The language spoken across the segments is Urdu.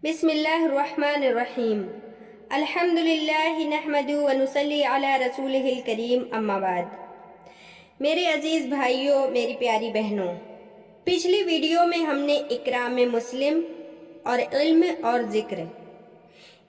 بسم اللہ الرحمن الرحیم الحمدللہ نحمدہ ونصلی علی رسولہ الکریم اما بعد۔ میرے عزیز بھائیوں، میری پیاری بہنوں، پچھلی ویڈیو میں ہم نے اکرام مسلم اور علم اور ذکر،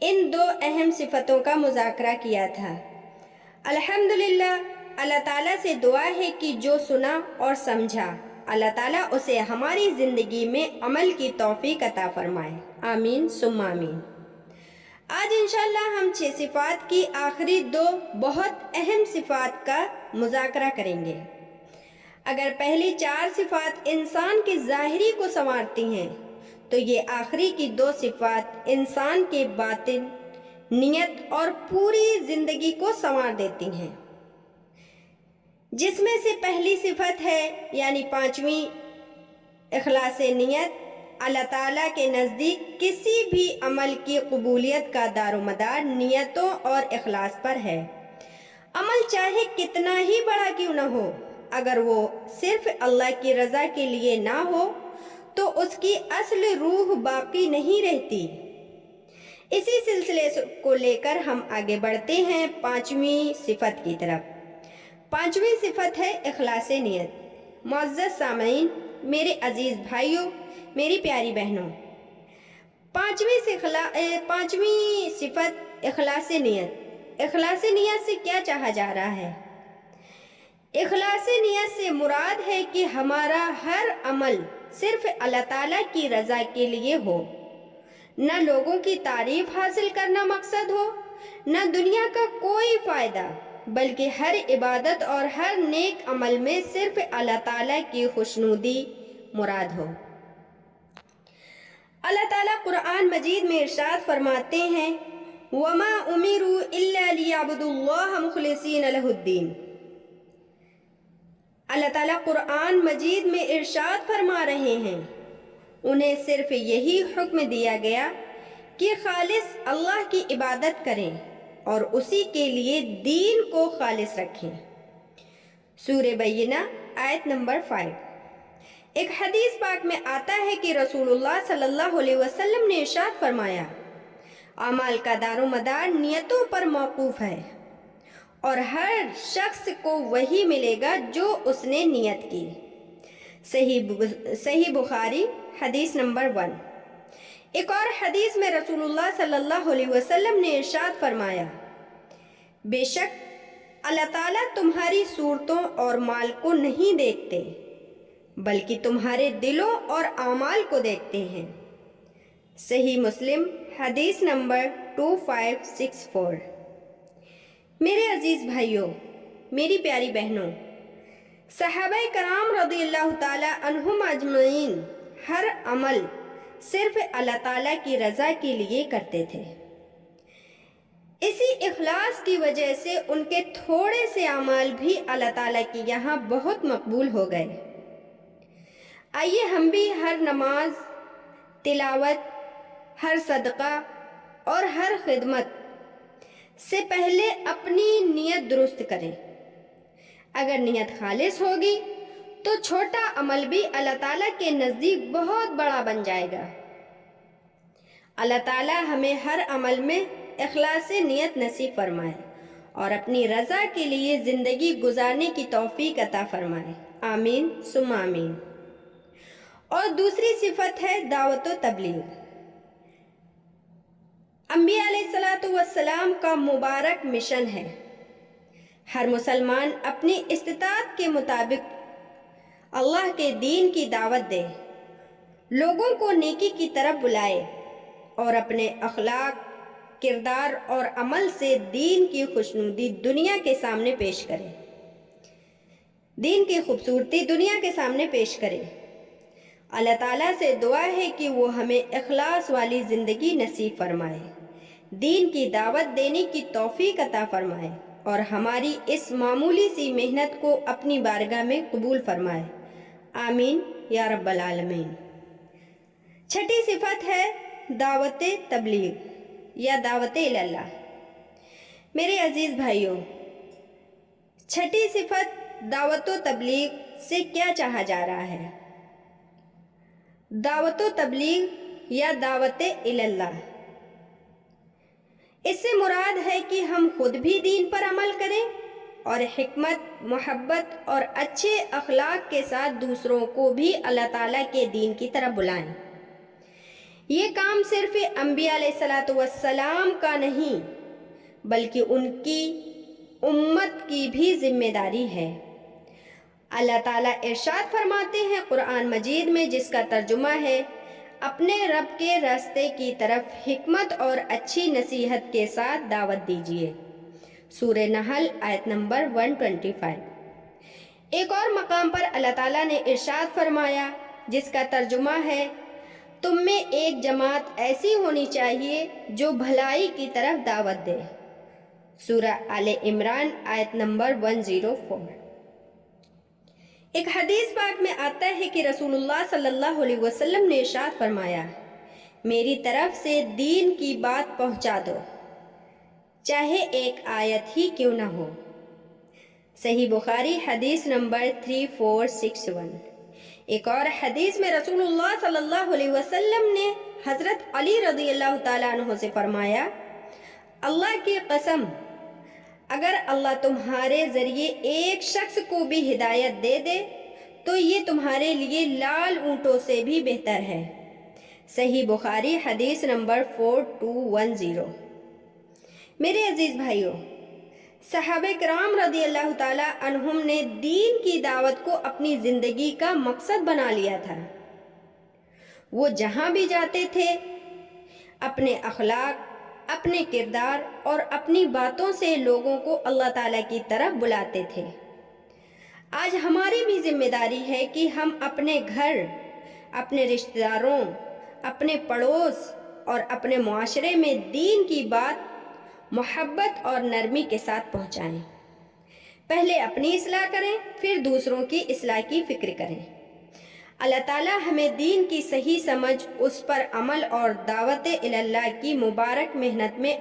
ان دو اہم صفتوں کا مذاکرہ کیا تھا۔ الحمدللہ، اللہ تعالیٰ سے دعا ہے کہ جو سنا اور سمجھا، اللہ تعالیٰ اسے ہماری زندگی میں عمل کی توفیق عطا فرمائے، آمین ثم آمین۔ آج انشاءاللہ ہم 6 صفات کی آخری 2 بہت اہم صفات کا مذاکرہ کریں گے۔ اگر پہلی 4 صفات انسان کے ظاہری کو سنوارتی ہیں تو یہ آخری کی 2 صفات انسان کے باطن، نیت اور پوری زندگی کو سنوار دیتی ہیں، جس میں سے پہلی صفت ہے یعنی 5ویں اخلاص نیت۔ اللہ تعالیٰ کے نزدیک کسی بھی عمل کی قبولیت کا دار و مدار نیتوں اور اخلاص پر ہے۔ عمل چاہے کتنا ہی بڑا کیوں نہ ہو، اگر وہ صرف اللہ کی رضا کے لیے نہ ہو تو اس کی اصل روح باقی نہیں رہتی۔ اسی سلسلے کو لے کر ہم آگے بڑھتے ہیں 5ویں صفت کی طرف۔ 5ویں صفت ہے اخلاص نیت۔ معزز سامعین، میرے عزیز بھائیوں، میری پیاری بہنوں، 5ویں صفت اخلاص نیت۔ اخلاص نیت سے کیا چاہا جا رہا ہے؟ اخلاص نیت سے مراد ہے کہ ہمارا ہر عمل صرف اللہ تعالیٰ کی رضا کے لیے ہو، نہ لوگوں کی تعریف حاصل کرنا مقصد ہو، نہ دنیا کا کوئی فائدہ، بلکہ ہر عبادت اور ہر نیک عمل میں صرف اللہ تعالیٰ کی خوشنودی مراد ہو۔ اللہ تعالیٰ قرآن مجید میں ارشاد فرماتے ہیں وَمَا أُمِرُوا إِلَّا لِيَعْبُدُوا اللَّهَ مُخْلِصِينَ لَهُ الدِّينَ۔ اللہ تعالیٰ قرآن مجید میں ارشاد فرما رہے ہیں انہیں صرف یہی حکم دیا گیا کہ خالص اللہ کی عبادت کریں اور اسی کے لیے دین کو خالص رکھیں۔ سورہ بینہ آیت نمبر 5۔ ایک حدیث پاک میں آتا ہے کہ رسول اللہ صلی اللہ علیہ وسلم نے ارشاد فرمایا اعمال کا دار و مدار نیتوں پر موقوف ہے اور ہر شخص کو وہی ملے گا جو اس نے نیت کی۔ صحیح بخاری حدیث نمبر 1۔ ایک اور حدیث میں رسول اللہ صلی اللہ علیہ وسلم نے ارشاد فرمایا بے شک اللہ تعالیٰ تمہاری صورتوں اور مال کو نہیں دیکھتے بلکہ تمہارے دلوں اور اعمال کو دیکھتے ہیں۔ صحیح مسلم حدیث نمبر 2564۔ میرے عزیز بھائیوں، میری پیاری بہنوں، صحابہ کرام رضی اللہ تعالی عنہم اجمعین ہر عمل صرف اللہ تعالیٰ کی رضا کے لیے کرتے تھے۔ اسی اخلاص کی وجہ سے ان کے تھوڑے سے اعمال بھی اللہ تعالیٰ کی یہاں بہت مقبول ہو گئے۔ آئیے ہم بھی ہر نماز، تلاوت، ہر صدقہ اور ہر خدمت سے پہلے اپنی نیت درست کریں۔ اگر نیت خالص ہوگی تو چھوٹا عمل بھی اللہ تعالیٰ کے نزدیک بہت بڑا بن جائے گا۔ اللہ تعالیٰ ہمیں ہر عمل میں اخلاص نیت نصیب فرمائے اور اپنی رضا کے لیے زندگی گزارنے کی توفیق عطا فرمائے، آمین ثم آمین۔ اور دوسری صفت ہے دعوت و تبلیغ۔ انبیاء علیہ السلام کا مبارک مشن ہے ہر مسلمان اپنی استطاعت کے مطابق اللہ کے دین کی دعوت دے، لوگوں کو نیکی کی طرف بلائے اور اپنے اخلاق، کردار اور عمل سے دین کی خوشنودی دنیا کے سامنے پیش کرے، دین کی خوبصورتی دنیا کے سامنے پیش کرے۔ اللہ تعالیٰ سے دعا ہے کہ وہ ہمیں اخلاص والی زندگی نصیب فرمائے، دین کی دعوت دینے کی توفیق عطا فرمائے اور ہماری اس معمولی سی محنت کو اپنی بارگاہ میں قبول فرمائے، آمین یا رب العالمین۔ 6ٹھی صفت ہے دعوت تبلیغ یا دعوت اللہ۔ میرے عزیز بھائیوں، 6ٹھی صفت دعوت و تبلیغ سے کیا چاہا جا رہا ہے؟ دعوت و تبلیغ یا دعوت اللہ۔ اس سے مراد ہے کہ ہم خود بھی دین پر عمل کریں اور حکمت، محبت اور اچھے اخلاق کے ساتھ دوسروں کو بھی اللہ تعالیٰ کے دین کی طرف بلائیں۔ یہ کام صرف انبیاء علیہ السلام کا نہیں بلکہ ان کی امت کی بھی ذمہ داری ہے۔ اللہ تعالیٰ ارشاد فرماتے ہیں قرآن مجید میں، جس کا ترجمہ ہے، اپنے رب کے راستے کی طرف حکمت اور اچھی نصیحت کے ساتھ دعوت دیجیے۔ سورہ نحل آیت نمبر 125۔ ایک اور مقام پر اللہ تعالیٰ نے ارشاد فرمایا، جس کا ترجمہ ہے، تم میں ایک جماعت ایسی ہونی چاہیے جو بھلائی کی طرف دعوت دے۔ سورہ آل عمران آیت نمبر 104۔ ایک حدیث پاک میں آتا ہے کہ رسول اللہ صلی اللہ علیہ وسلم نے ارشاد فرمایا، میری طرف سے دین کی بات پہنچا دو، چاہے ایک آیت ہی کیوں نہ ہو۔ صحیح بخاری حدیث نمبر 3461۔ ایک اور حدیث میں رسول اللہ صلی اللہ علیہ وسلم نے حضرت علی رضی اللہ تعالیٰ عنہ سے فرمایا، اللہ کی قسم، اگر اللہ تمہارے ذریعے ایک شخص کو بھی ہدایت دے دے تو یہ تمہارے لیے لال اونٹوں سے بھی بہتر ہے۔ صحیح بخاری حدیث نمبر 4210۔ میرے عزیز بھائیوں، صحابہ کرام رضی اللہ تعالیٰ عنہم نے دین کی دعوت کو اپنی زندگی کا مقصد بنا لیا تھا۔ وہ جہاں بھی جاتے تھے اپنے اخلاق، اپنے کردار اور اپنی باتوں سے لوگوں کو اللہ تعالیٰ کی طرف بلاتے تھے۔ آج ہماری بھی ذمہ داری ہے کہ ہم اپنے گھر، اپنے رشتہ داروں، اپنے پڑوس اور اپنے معاشرے میں دین کی بات محبت اور نرمی کے ساتھ پہنچائیں۔ پہلے اپنی اصلاح کریں، پھر دوسروں کی اصلاح کی فکر کریں۔ اللہ تعالیٰ ہمیں دین کی صحیح سمجھ، اس پر عمل اور دعوت اللہ کی مبارک محنت میں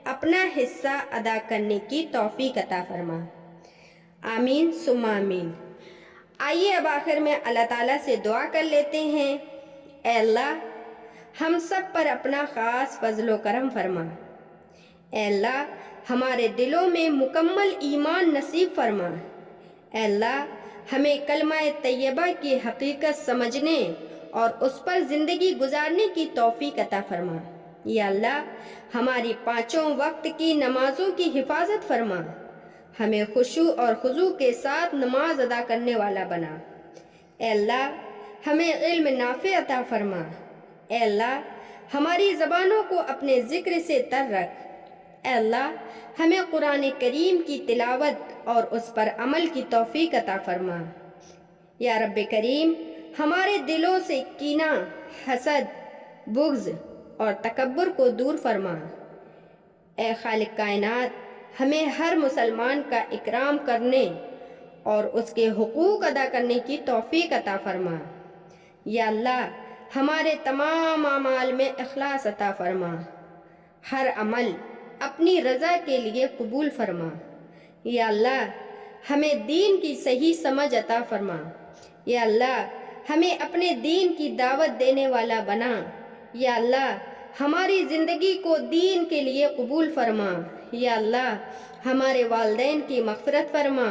اپنا حصہ ادا کرنے کی توفیق عطا فرما۔ آمین ثم آمین۔ آئیے اب آخر میں اللہ تعالیٰ سے دعا کر لیتے ہیں۔ اے اللہ، ہم سب پر اپنا خاص فضل و کرم فرما۔ اے اللہ، ہمارے دلوں میں مکمل ایمان نصیب فرما۔ اے اللہ، ہمیں کلمہ طیبہ کی حقیقت سمجھنے اور اس پر زندگی گزارنے کی توفیق عطا فرما۔ یا اللہ، ہماری 5 وقت کی نمازوں کی حفاظت فرما۔ ہمیں خشوع اور خضوع کے ساتھ نماز ادا کرنے والا بنا۔ اے اللہ، ہمیں علم نافع عطا فرما۔ اے اللہ، ہماری زبانوں کو اپنے ذکر سے تر رکھ۔ اے اللہ، ہمیں قرآن کریم کی تلاوت اور اس پر عمل کی توفیق عطا فرما۔ یا رب کریم، ہمارے دلوں سے کینہ، حسد، بغض اور تکبر کو دور فرما۔ اے خالق کائنات، ہمیں ہر مسلمان کا اکرام کرنے اور اس کے حقوق ادا کرنے کی توفیق عطا فرما۔ یا اللہ، ہمارے تمام اعمال میں اخلاص عطا فرما۔ ہر عمل اپنی رضا کے لیے قبول فرما۔ یا اللہ، ہمیں دین کی صحیح سمجھ عطا فرما۔ یا اللہ، ہمیں اپنے دین کی دعوت دینے والا بنا۔ یا اللہ، ہماری زندگی کو دین کے لیے قبول فرما۔ یا اللہ، ہمارے والدین کی مغفرت فرما۔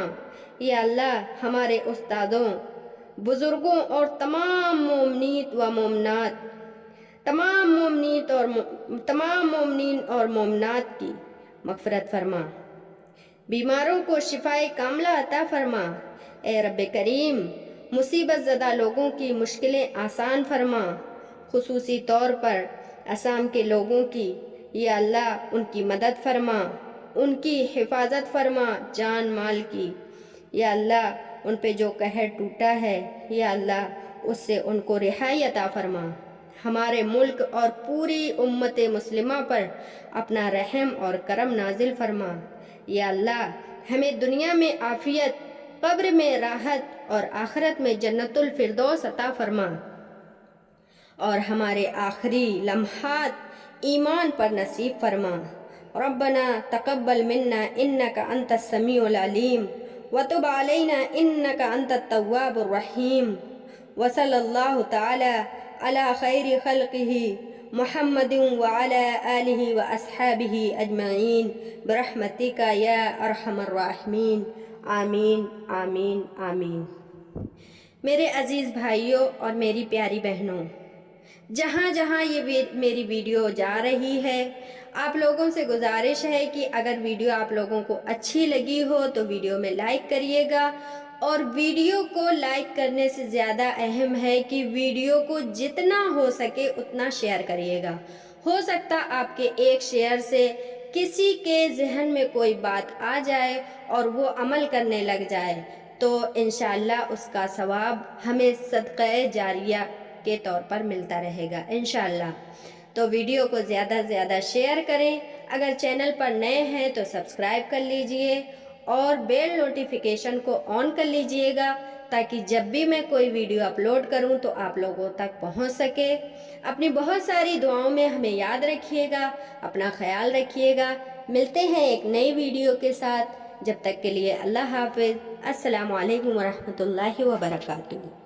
یا اللہ، ہمارے استادوں، بزرگوں اور تمام مومنین اور مومنات کی مغفرت فرما۔ بیماروں کو شفائے کاملہ عطا فرما۔ اے رب کریم، مصیبت زدہ لوگوں کی مشکلیں آسان فرما، خصوصی طور پر آسام کے لوگوں کی۔ یا اللہ، ان کی مدد فرما، ان کی حفاظت فرما جان مال کی۔ یا اللہ، ان پہ جو قہر ٹوٹا ہے، یا اللہ، اس سے ان کو رہائی عطا فرما۔ ہمارے ملک اور پوری امت مسلمہ پر اپنا رحم اور کرم نازل فرما۔ یا اللہ، ہمیں دنیا میں عافیت، قبر میں راحت اور آخرت میں جنت الفردوس عطا فرما، اور ہمارے آخری لمحات ایمان پر نصیب فرما۔ ربنا تقبل منا انک انت السمیع العلیم وتب علینا انک انت التواب الرحیم، وصلی اللہ تعالی علی خیر خلقہ محمد وعلی آلہ واصحابہ اجمعین برحمتک یا ارحم الراحمین، آمین آمین آمین۔ میرے عزیز بھائیوں اور میری پیاری بہنوں، جہاں جہاں یہ میری ویڈیو جا رہی ہے، آپ لوگوں سے گزارش ہے کہ اگر ویڈیو آپ لوگوں کو اچھی لگی ہو تو ویڈیو میں لائک کریے گا، اور ویڈیو کو لائک کرنے سے زیادہ اہم ہے کہ ویڈیو کو جتنا ہو سکے اتنا شیئر کریے گا۔ ہو سکتا آپ کے ایک شیئر سے کسی کے ذہن میں کوئی بات آ جائے اور وہ عمل کرنے لگ جائے تو انشاءاللہ اس کا ثواب ہمیں صدقہ جاریہ کے طور پر ملتا رہے گا انشاءاللہ۔ تو ویڈیو کو زیادہ سے زیادہ شیئر کریں، اگر چینل پر نئے ہیں تو سبسکرائب کر لیجئے اور بیل نوٹیفیکیشن کو آن کر لیجئے گا تاکہ جب بھی میں کوئی ویڈیو اپلوڈ کروں تو آپ لوگوں تک پہنچ سکے۔ اپنی بہت ساری دعاؤں میں ہمیں یاد رکھیے گا، اپنا خیال رکھیے گا۔ ملتے ہیں ایک نئی ویڈیو کے ساتھ، جب تک کے لیے اللہ حافظ۔ السلام علیکم ورحمۃ اللہ وبرکاتہ۔